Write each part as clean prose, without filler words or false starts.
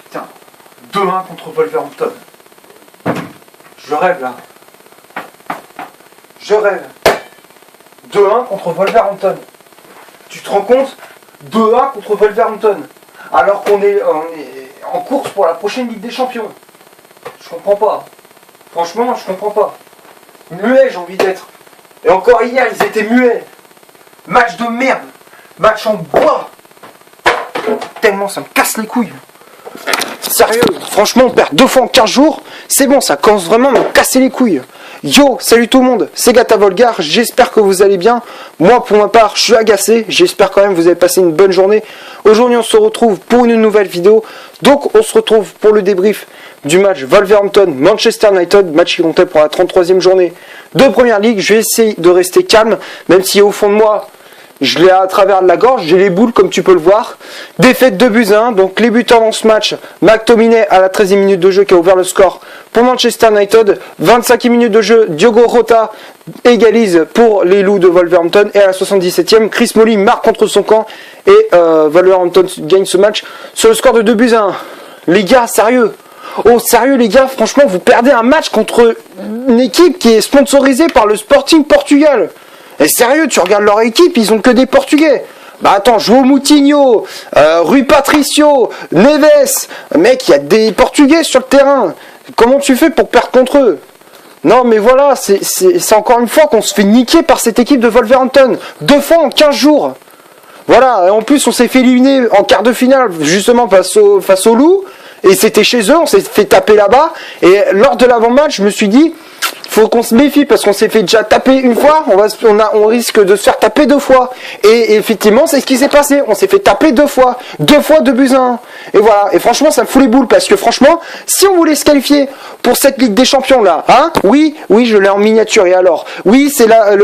Putain, 2-1 contre Wolverhampton. Je rêve là. Je rêve. 2-1 contre Wolverhampton. Tu te rends compte? 2-1 contre Wolverhampton. Alors qu'on est en course pour la prochaine Ligue des Champions. Je comprends pas. Franchement, je comprends pas. Muet, j'ai envie d'être. Et encore hier, ils étaient muets. Match de merde. Match en bois. Tellement ça me casse les couilles. Sérieux, franchement, on perd 2 fois en 15 jours. C'est bon, ça commence vraiment à me casser les couilles. Yo, salut tout le monde, c'est Gata Volgar, j'espère que vous allez bien. Moi, pour ma part, je suis agacé. J'espère quand même que vous avez passé une bonne journée. Aujourd'hui, on se retrouve pour une nouvelle vidéo. Donc, on se retrouve pour le débrief du match Wolverhampton-Manchester United, match qui comptait pour la 33e journée de Première Ligue. Je vais essayer de rester calme, même si au fond de moi, je l'ai à travers de la gorge, j'ai les boules comme tu peux le voir. Défaite 2-1, donc les buteurs dans ce match, McTominay à la 13e minute de jeu qui a ouvert le score pour Manchester United. 25e minute de jeu, Diogo Jota égalise pour les Loups de Wolverhampton. Et à la 77e, Chris Smalling marque contre son camp et Wolverhampton gagne ce match sur le score de 2-1. Les gars, sérieux. Oh sérieux les gars, franchement vous perdez un match contre une équipe qui est sponsorisée par le Sporting Portugal. Et sérieux, tu regardes leur équipe, ils ont que des Portugais. Bah attends, João Moutinho, Rui Patricio, Neves, mec, il y a des Portugais sur le terrain. Comment tu fais pour perdre contre eux? Non mais voilà, c'est encore une fois qu'on se fait niquer par cette équipe de Wolverhampton. 2 fois en 15 jours. Voilà, et en plus on s'est fait éliminer en quart de finale, justement face aux Loups. Et c'était chez eux, on s'est fait taper là-bas. Et lors de l'avant-match, je me suis dit, faut qu'on se méfie parce qu'on s'est fait déjà taper une fois, on risque de se faire taper 2 fois. Et effectivement, c'est ce qui s'est passé. On s'est fait taper 2 fois. 2 fois 2-1. Et voilà. Et franchement, ça me fout les boules parce que franchement, si on voulait se qualifier pour cette Ligue des Champions là, hein, oui, je l'ai en miniature. Et alors, oui, c'est la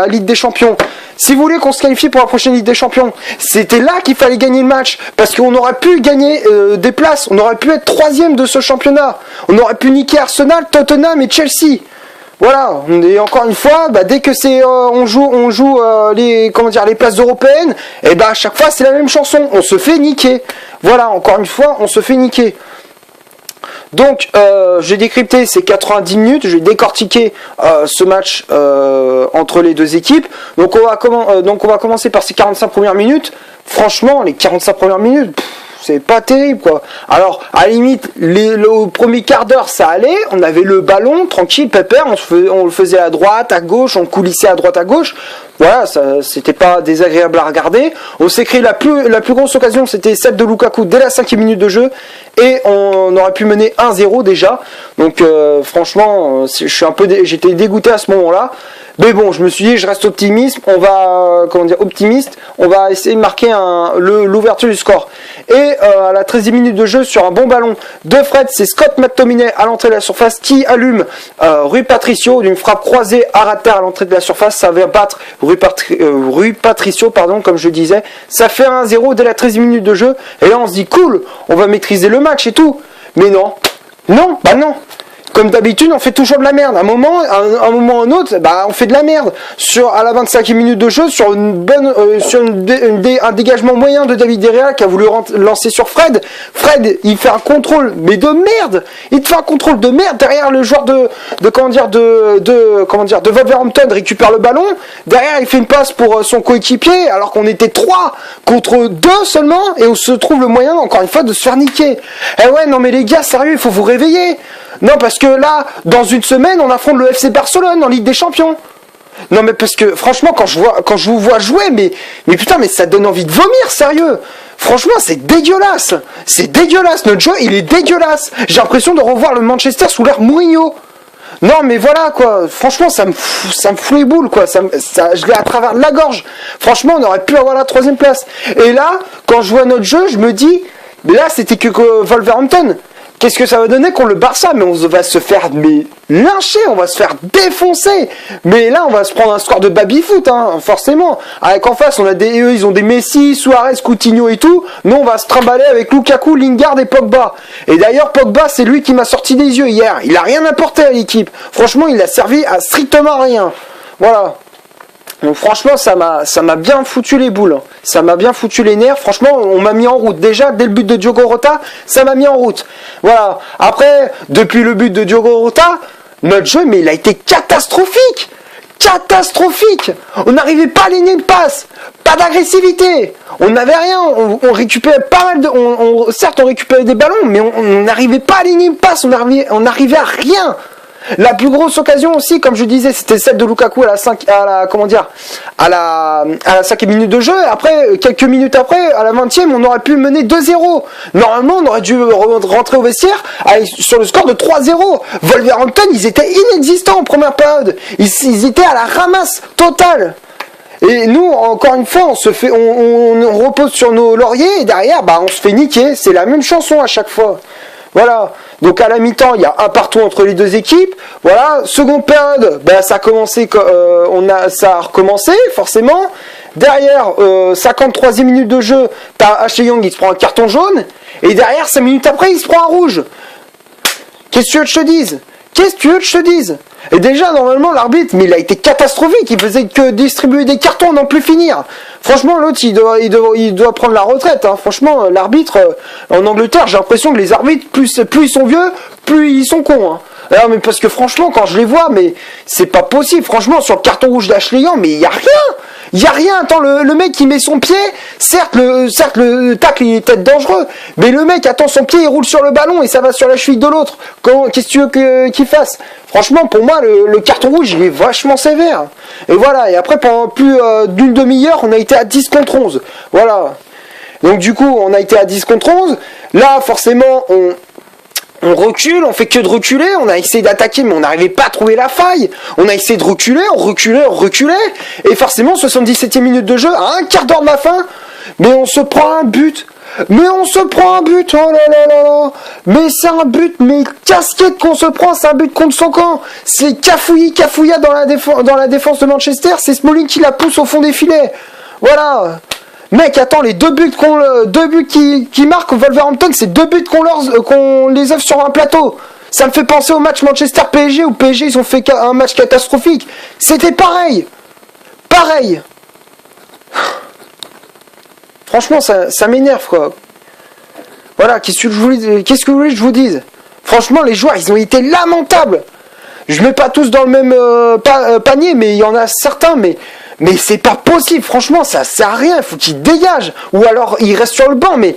Ligue des Champions. Si vous voulez qu'on se qualifie pour la prochaine Ligue des Champions, c'était là qu'il fallait gagner le match. Parce qu'on aurait pu gagner des places. On aurait pu être 3e de ce championnat. On aurait pu niquer Arsenal, Tottenham et Chelsea. Voilà. Et encore une fois, dès que on joue les places européennes, et à chaque fois c'est la même chanson. On se fait niquer. Voilà. Encore une fois, on se fait niquer. Donc, j'ai décrypté ces 90 minutes, j'ai décortiqué ce match entre les deux équipes. Donc, on va commencer par ces 45 premières minutes. Franchement, les 45 premières minutes, c'est pas terrible, quoi. Alors, à la limite, au premier quart d'heure, ça allait. On avait le ballon, tranquille, pépère. On le faisait à droite, à gauche, on coulissait à droite, à gauche. Voilà, c'était pas désagréable à regarder. On s'est créé la plus grosse occasion, c'était celle de Lukaku dès la 5e minute de jeu. Et on aurait pu mener 1-0 déjà. Donc, franchement, j'étais dégoûté à ce moment-là. Mais bon, je me suis dit, je reste optimiste. Optimiste. On va essayer de marquer l'ouverture du score. Et à la 13e minute de jeu, sur un bon ballon de Fred, c'est Scott McTominay à l'entrée de la surface qui allume Rui Patricio d'une frappe croisée à ras de terre à l'entrée de la surface. Ça va battre Rui Patricio, comme je disais. Ça fait 1-0 dès la 13e minute de jeu. Et là, on se dit, cool, on va maîtriser le match et tout. Mais non. Non. Comme d'habitude, on fait toujours de la merde. À un moment ou un autre, on fait de la merde. À la 25e minute de jeu, sur un dégagement moyen de David De Gea qui a voulu lancer sur Fred. Fred, il fait un contrôle, mais de merde. Il te fait un contrôle de merde derrière le joueur de Wolverhampton récupère le ballon. Derrière, il fait une passe pour son coéquipier, alors qu'on était 3 contre 2 seulement, et on se trouve le moyen, encore une fois, de se faire niquer. Eh ouais, non mais les gars, sérieux, il faut vous réveiller. Non, parce que là, dans une semaine, on affronte le FC Barcelone en Ligue des Champions. Non, mais parce que, franchement, quand je vous vois jouer, mais putain, mais ça donne envie de vomir, sérieux. Franchement, c'est dégueulasse. C'est dégueulasse. Notre jeu, il est dégueulasse. J'ai l'impression de revoir le Manchester sous l'ère Mourinho. Non, mais voilà, quoi. Franchement, ça me fout les boules, quoi. Je l'ai à travers de la gorge. Franchement, on aurait pu avoir la 3e place. Et là, quand je vois notre jeu, je me dis, mais là, c'était que Wolverhampton. Qu'est-ce que ça va donner contre le Barça? Mais on va se faire lyncher, on va se faire défoncer. Mais là, on va se prendre un score de baby-foot, hein, forcément. Avec en face, eux, ils ont des Messi, Suarez, Coutinho et tout. Nous, on va se trimballer avec Lukaku, Lingard et Pogba. Et d'ailleurs, Pogba, c'est lui qui m'a sorti des yeux hier. Il a rien apporté à l'équipe. Franchement, il a servi à strictement rien. Voilà. Donc franchement, ça m'a bien foutu les boules. Ça m'a bien foutu les nerfs. Franchement, on m'a mis en route. Déjà, dès le but de Diogo Jota, ça m'a mis en route. Voilà. Après, depuis le but de Diogo Jota, notre jeu, mais il a été catastrophique. Catastrophique. On n'arrivait pas à aligner une passe. Pas d'agressivité. On n'avait rien. On récupérait pas mal de... certes, on récupérait des ballons, mais on n'arrivait pas à aligner une passe. On n'arrivait à rien. La plus grosse occasion aussi, comme je disais, c'était celle de Lukaku à la 5e minute de jeu. Et après, quelques minutes après, à la 20e, on aurait pu mener 2-0. Normalement, on aurait dû rentrer au vestiaire sur le score de 3-0. Wolverhampton, ils étaient inexistants en première période. Ils étaient à la ramasse totale. Et nous, encore une fois, on repose sur nos lauriers et derrière, on se fait niquer. C'est la même chanson à chaque fois. Voilà. Donc à la mi-temps, il y a un partout entre les deux équipes. Voilà. Seconde période, ça a commencé, ça a recommencé forcément. Derrière, 53e minute de jeu, t'as Ashley Young, il se prend un carton jaune. Et derrière, 5 minutes après, il se prend un rouge. Qu'est-ce que tu veux que je te dise ? Qu'est-ce que tu veux que je te dise ? Et déjà, normalement, l'arbitre, mais il a été catastrophique. Il faisait que distribuer des cartons, n'en plus finir. Franchement, l'autre, il doit prendre la retraite. Hein. Franchement, l'arbitre, en Angleterre, j'ai l'impression que les arbitres, plus ils sont vieux, plus ils sont cons. Hein. Alors, mais parce que franchement, quand je les vois, mais c'est pas possible. Franchement, sur le carton rouge d'Ashley Young, mais il y a rien. Il y a rien. Attends, le mec qui met son pied, certes le tacle il est peut-être dangereux, mais le mec attend son pied, il roule sur le ballon et ça va sur la cheville de l'autre. Qu'est-ce que tu veux qu'il fasse ? Franchement, pour moi, le carton rouge, il est vachement sévère. Et voilà. Et après, pendant plus d'une demi-heure, on a été à 10 contre 11. Voilà. Donc du coup, on a été à 10 contre 11. Là, forcément, on recule, on fait que de reculer, on a essayé d'attaquer mais on n'arrivait pas à trouver la faille. On a essayé de reculer, on reculait. Et forcément, 77e minute de jeu, à un quart d'heure de la fin, mais on se prend un but. Oh là là là là. Mais c'est un but, mais casquette qu'on se prend, c'est un but contre son camp. C'est Cafouilla dans la défense de Manchester, c'est Smalling qui la pousse au fond des filets. Voilà. Mec, attends, les deux buts qui marquent Wolverhampton, c'est 2 buts qu'on les offre sur un plateau. Ça me fait penser au match Manchester-PSG où PSG ils ont fait un match catastrophique. C'était pareil. Franchement, ça m'énerve quoi. Voilà, qu'est-ce que vous voulez que je vous dise ? Franchement, les joueurs, ils ont été lamentables. Je mets pas tous dans le même panier, mais il y en a certains, mais c'est pas possible, franchement, ça sert à rien, il faut qu'il dégage. Ou alors, il reste sur le banc, mais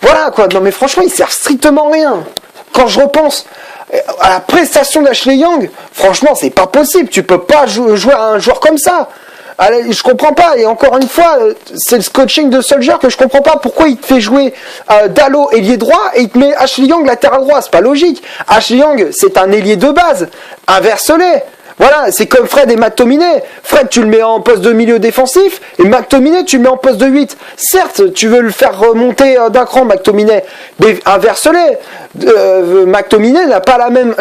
voilà quoi. Non mais franchement, il sert strictement à rien. Quand je repense à la prestation d'Ashley Young, franchement, c'est pas possible. Tu peux pas jouer à un joueur comme ça. Allez, je comprends pas, et encore une fois, c'est le coaching de Solskjaer que je comprends pas. Pourquoi il te fait jouer Dalot ailier droit et il te met Ashley Young latéral droit ? C'est pas logique. Ashley Young, c'est un ailier de base. Inverse-les. Voilà, c'est comme Fred et McTominay. Fred, tu le mets en poste de milieu défensif, et McTominay, tu le mets en poste de 8. Certes, tu veux le faire remonter d'un cran, McTominay, mais inverse-les. McTominay n'a pas la même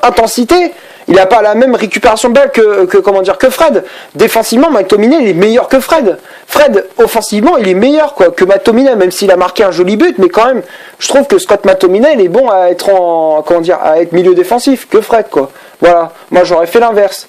intensité. Il n'a pas la même récupération de balle que Fred. Défensivement, McTominay, il est meilleur que Fred. Fred, offensivement, il est meilleur que McTominay, même s'il a marqué un joli but, mais quand même, je trouve que Scott McTominay, il est bon à être à être milieu défensif que Fred, quoi. Voilà. Moi, j'aurais fait l'inverse.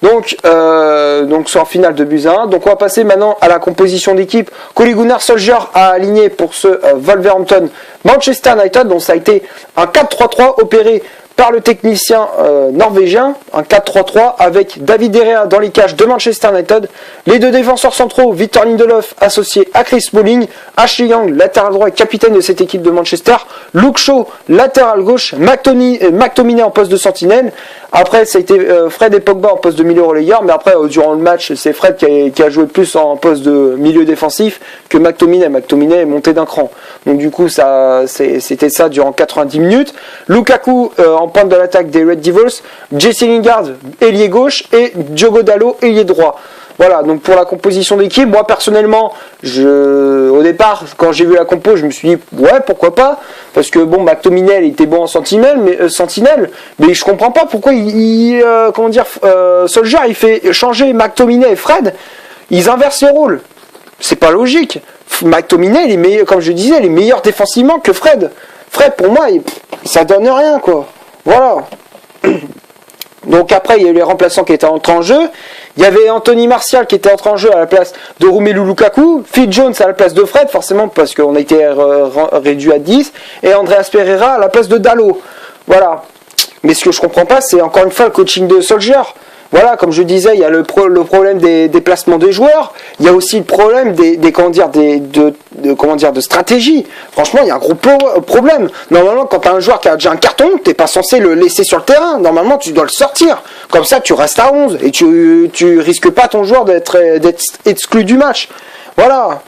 Donc c'est en finale de buts à 1. Donc on va passer maintenant à la composition d'équipe. Ole Gunnar Solskjaer a aligné pour ce Wolverhampton Manchester United. Donc ça a été un 4-3-3 opéré par le technicien norvégien, un 4-3-3 avec David De Gea dans les cages de Manchester United, les deux défenseurs centraux, Victor Lindelof associé à Chris Smalling, Ashley Young, latéral droit et capitaine de cette équipe de Manchester, Luke Shaw, latéral gauche, McTominay en poste de sentinelle. Après, ça a été Fred et Pogba en poste de milieu relayeur, mais après, durant le match, c'est Fred qui a joué plus en poste de milieu défensif que McTominay. McTominay est monté d'un cran. Donc du coup, c'était ça durant 90 minutes. Lukaku en pointe de l'attaque des Red Devils, Jesse Lingard, ailier gauche, et Diogo Dalot, ailier droit. Voilà, donc pour la composition d'équipe, moi personnellement, au départ, quand j'ai vu la compo, je me suis dit, ouais, pourquoi pas, parce que bon, McTominay, il était bon en sentinelle, mais je comprends pas pourquoi Solskjaer, il fait changer McTominay et Fred, ils inversent les rôles. C'est pas logique. McTominay, il est meilleur, comme je disais, il est meilleur défensivement que Fred. Fred, pour moi, ça donne rien, quoi. Voilà. Donc après, il y a eu les remplaçants qui étaient entrés en jeu. Il y avait Anthony Martial qui était entré en jeu à la place de Romelu Lukaku. Phil Jones à la place de Fred, forcément, parce qu'on a été réduit à 10. Et Andreas Pereira à la place de Dalot. Voilà. Mais ce que je comprends pas, c'est encore une fois le coaching de Solskjaer. Voilà, comme je disais, il y a le problème des déplacements des joueurs. Il y a aussi le problème de stratégie. Franchement, il y a un gros problème. Normalement, quand tu as un joueur qui a déjà un carton, t'es pas censé le laisser sur le terrain. Normalement, tu dois le sortir. Comme ça, tu restes à 11 et tu risques pas ton joueur d'être exclu du match. Voilà.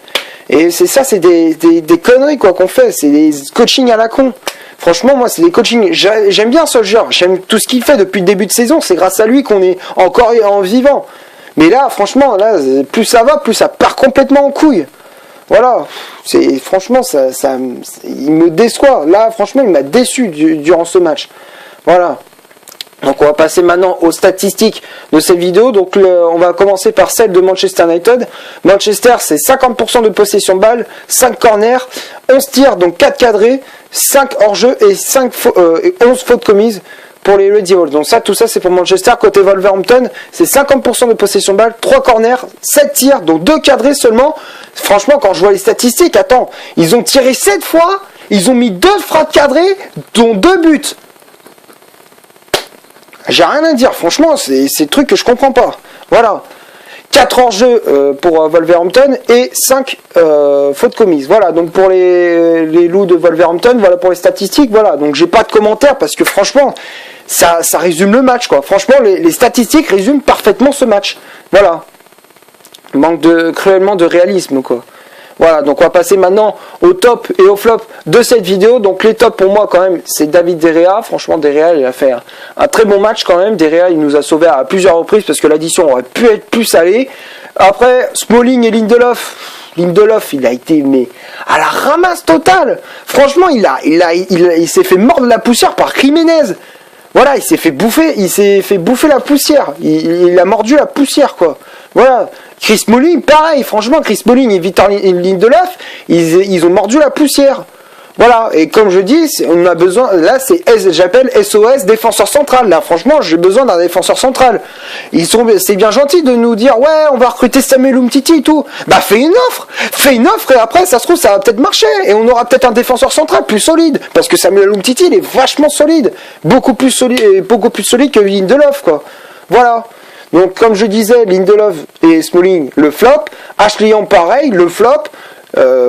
Et c'est des conneries quoi qu'on fait. C'est des coachings à la con. Franchement, moi, c'est des coachings. J'aime bien Solskjaer. J'aime tout ce qu'il fait depuis le début de saison. C'est grâce à lui qu'on est encore en vivant. Mais là, franchement, là, plus ça va, plus ça part complètement en couille. Voilà. Franchement, il me déçoit. Là, franchement, il m'a déçu durant ce match. Voilà. Donc on va passer maintenant aux statistiques de cette vidéo. Donc on va commencer par celle de Manchester United. Manchester, c'est 50% de possession de balle, 5 corners, 11 tirs, donc 4 cadrés, 5 hors-jeu et 11 fautes commises pour les Red Devils. Donc tout ça c'est pour Manchester. Côté Wolverhampton, c'est 50% de possession de balle, 3 corners, 7 tirs, donc 2 cadrés seulement. Franchement, quand je vois les statistiques, attends, ils ont tiré 7 fois, ils ont mis 2 frappes cadrées, dont 2 buts. J'ai rien à dire, franchement, c'est des trucs que je comprends pas. Voilà. 4 hors-jeu pour Wolverhampton et 5 fautes commises. Voilà, donc pour les loups de Wolverhampton, voilà pour les statistiques, voilà. Donc j'ai pas de commentaires parce que franchement, ça résume le match, quoi. Franchement, les statistiques résument parfaitement ce match. Voilà. Manque cruellement de réalisme, quoi. Voilà, donc on va passer maintenant au top et au flop de cette vidéo. Donc les tops pour moi quand même, c'est David De Gea. Franchement, De Gea, il a fait un très bon match quand même. De Gea, il nous a sauvés à plusieurs reprises parce que l'addition aurait pu être plus salée. Après, Smalling et Lindelof, il a été à la ramasse totale. Franchement, il s'est fait mordre la poussière par Jiménez. Voilà, il s'est fait bouffer la poussière. Il a mordu la poussière, quoi. Voilà. Chris Smalling, pareil, franchement, Chris Smalling et Victor Lindelof, ils ont mordu la poussière. Voilà, et comme je dis, on a besoin, là, j'appelle SOS défenseur central. Là, franchement, j'ai besoin d'un défenseur central. C'est bien gentil de nous dire, ouais, on va recruter Samuel Umtiti et tout. Bah, fais une offre, et après, ça se trouve, ça va peut-être marcher, et on aura peut-être un défenseur central plus solide, parce que Samuel Umtiti, il est vachement solide, beaucoup plus solide que Lindelof, quoi. Voilà. Donc, comme je disais, Lindelof et Smalling, le flop. Ashley Young, pareil, le flop.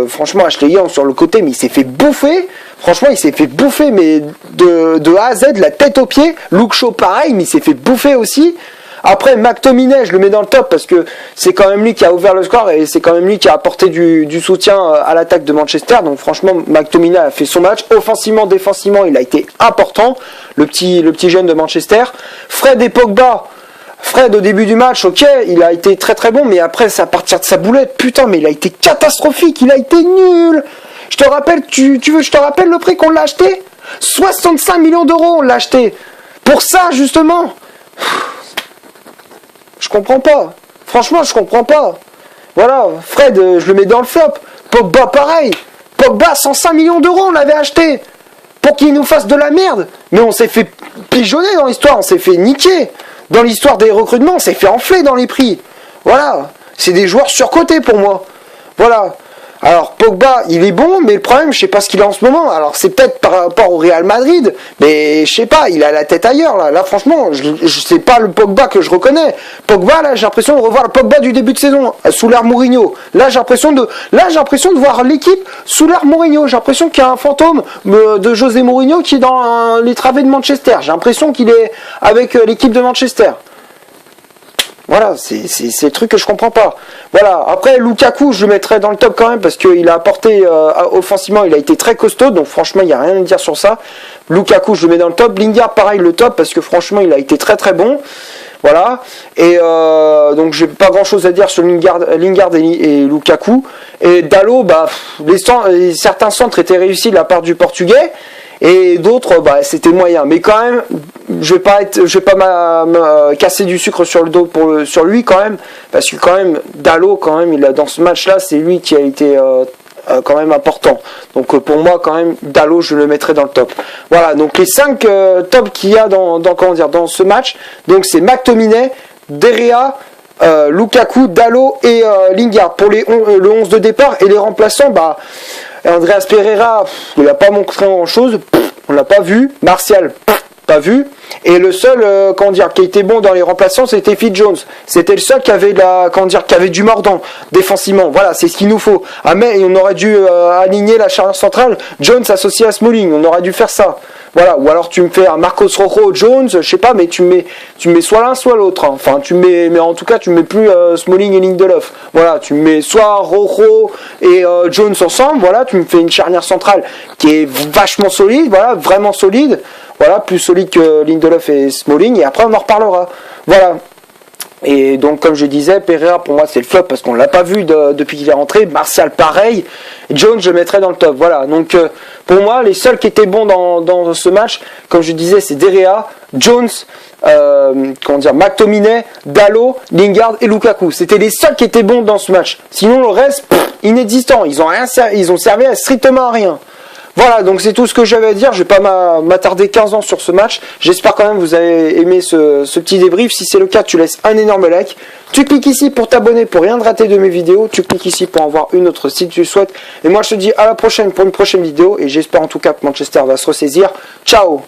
Franchement, Ashley Young sur le côté, mais il s'est fait bouffer. Franchement, il s'est fait bouffer, mais de A à Z, la tête aux pieds. Luke Shaw, pareil, mais il s'est fait bouffer aussi. Après, McTominay, je le mets dans le top parce que c'est quand même lui qui a ouvert le score et c'est quand même lui qui a apporté du soutien à l'attaque de Manchester. Donc franchement, McTominay a fait son match. Offensivement, défensivement, il a été important. Le petit jeune de Manchester. Fred et Pogba. Fred, au début du match, ok, il a été très très bon, mais après, c'est à partir de sa boulette, putain, mais il a été catastrophique, il a été nul. Je te rappelle, tu veux que je te rappelle le prix qu'on l'a acheté ? 65 millions d'euros, on l'a acheté. Pour ça, justement. Je comprends pas. Franchement, je comprends pas. Voilà, Fred, je le mets dans le flop. Pogba, pareil. Pogba, 105 millions d'euros, on l'avait acheté. Pour qu'il nous fasse de la merde. Mais on s'est fait pigeonner dans l'histoire, on s'est fait niquer. Dans l'histoire des recrutements, on s'est fait enfler dans les prix. Voilà. C'est des joueurs surcotés pour moi. Voilà. Alors, Pogba, il est bon, mais le problème, je sais pas ce qu'il a en ce moment. Alors, c'est peut-être par rapport au Real Madrid, mais je sais pas, il a la tête ailleurs, là. Là, franchement, je sais pas le Pogba que je reconnais. Pogba, là, j'ai l'impression de revoir le Pogba du début de saison, sous l'ère Mourinho. Là, j'ai l'impression de voir l'équipe sous l'ère Mourinho. J'ai l'impression qu'il y a un fantôme de José Mourinho qui est dans les travées de Manchester. J'ai l'impression qu'il est avec l'équipe de Manchester. Voilà, c'est le truc que je comprends pas. Voilà, après Lukaku, je le mettrais dans le top quand même parce qu'il a apporté offensivement, il a été très costaud, donc franchement, il n'y a rien à dire sur ça. Lukaku, je le mets dans le top. Lingard, pareil, le top parce que franchement, il a été très très bon. Voilà, et donc j'ai pas grand chose à dire sur Lingard et Lukaku. Et Dalot, bah, certains centres étaient réussis de la part du Portugais. Et d'autres, bah, c'était moyen. Mais quand même, je vais pas me casser du sucre sur le dos sur lui quand même, parce que quand même, Dalot, quand même, dans ce match-là, c'est lui qui a été quand même important. Donc pour moi quand même Dalot je le mettrai dans le top. Voilà, donc les 5 tops qu'il y a dans ce match, donc c'est McTominay, Derea, Lukaku, Dalot et Lingard pour le 11 de départ. Et les remplaçants, bah Andreas Pereira, il n'a pas montré grand chose, on l'a pas vu. Martial, pas vu. Et le seul qui était bon dans les remplaçants, c'était Phil Jones. C'était le seul qui avait qui avait du mordant défensivement. Voilà, c'est ce qu'il nous faut. Ah mais on aurait dû aligner la charnière centrale Jones associé à Smalling, on aurait dû faire ça. Voilà, ou alors tu me fais un Marcos Rojo Jones, je sais pas, mais tu mets soit l'un soit l'autre. Hein. Enfin, mais en tout cas, tu mets plus Smalling et Lindelof. Voilà, tu mets soit Rojo et Jones ensemble. Voilà, tu me fais une charnière centrale qui est vachement solide. Voilà, vraiment solide. Voilà, plus solide que Lindelof et Smalling. Et après, on en reparlera. Voilà. Et donc, comme je disais, Pereira, pour moi, c'est le flop parce qu'on ne l'a pas vu depuis qu'il est rentré. Martial, pareil. Jones, je le mettrais dans le top. Voilà. Donc, pour moi, les seuls qui étaient bons dans ce match, comme je disais, c'est Derea, Jones, McTominay, Dalot, Lingard et Lukaku. C'était les seuls qui étaient bons dans ce match. Sinon, le reste, inexistant. Ils ont servi à strictement à rien. Voilà, donc c'est tout ce que j'avais à dire. Je vais pas m'attarder 15 ans sur ce match. J'espère quand même que vous avez aimé ce petit débrief. Si c'est le cas, tu laisses un énorme like. Tu cliques ici pour t'abonner pour rien de rater de mes vidéos. Tu cliques ici pour en voir une autre si tu le souhaites. Et moi, je te dis à la prochaine pour une prochaine vidéo. Et j'espère en tout cas que Manchester va se ressaisir. Ciao!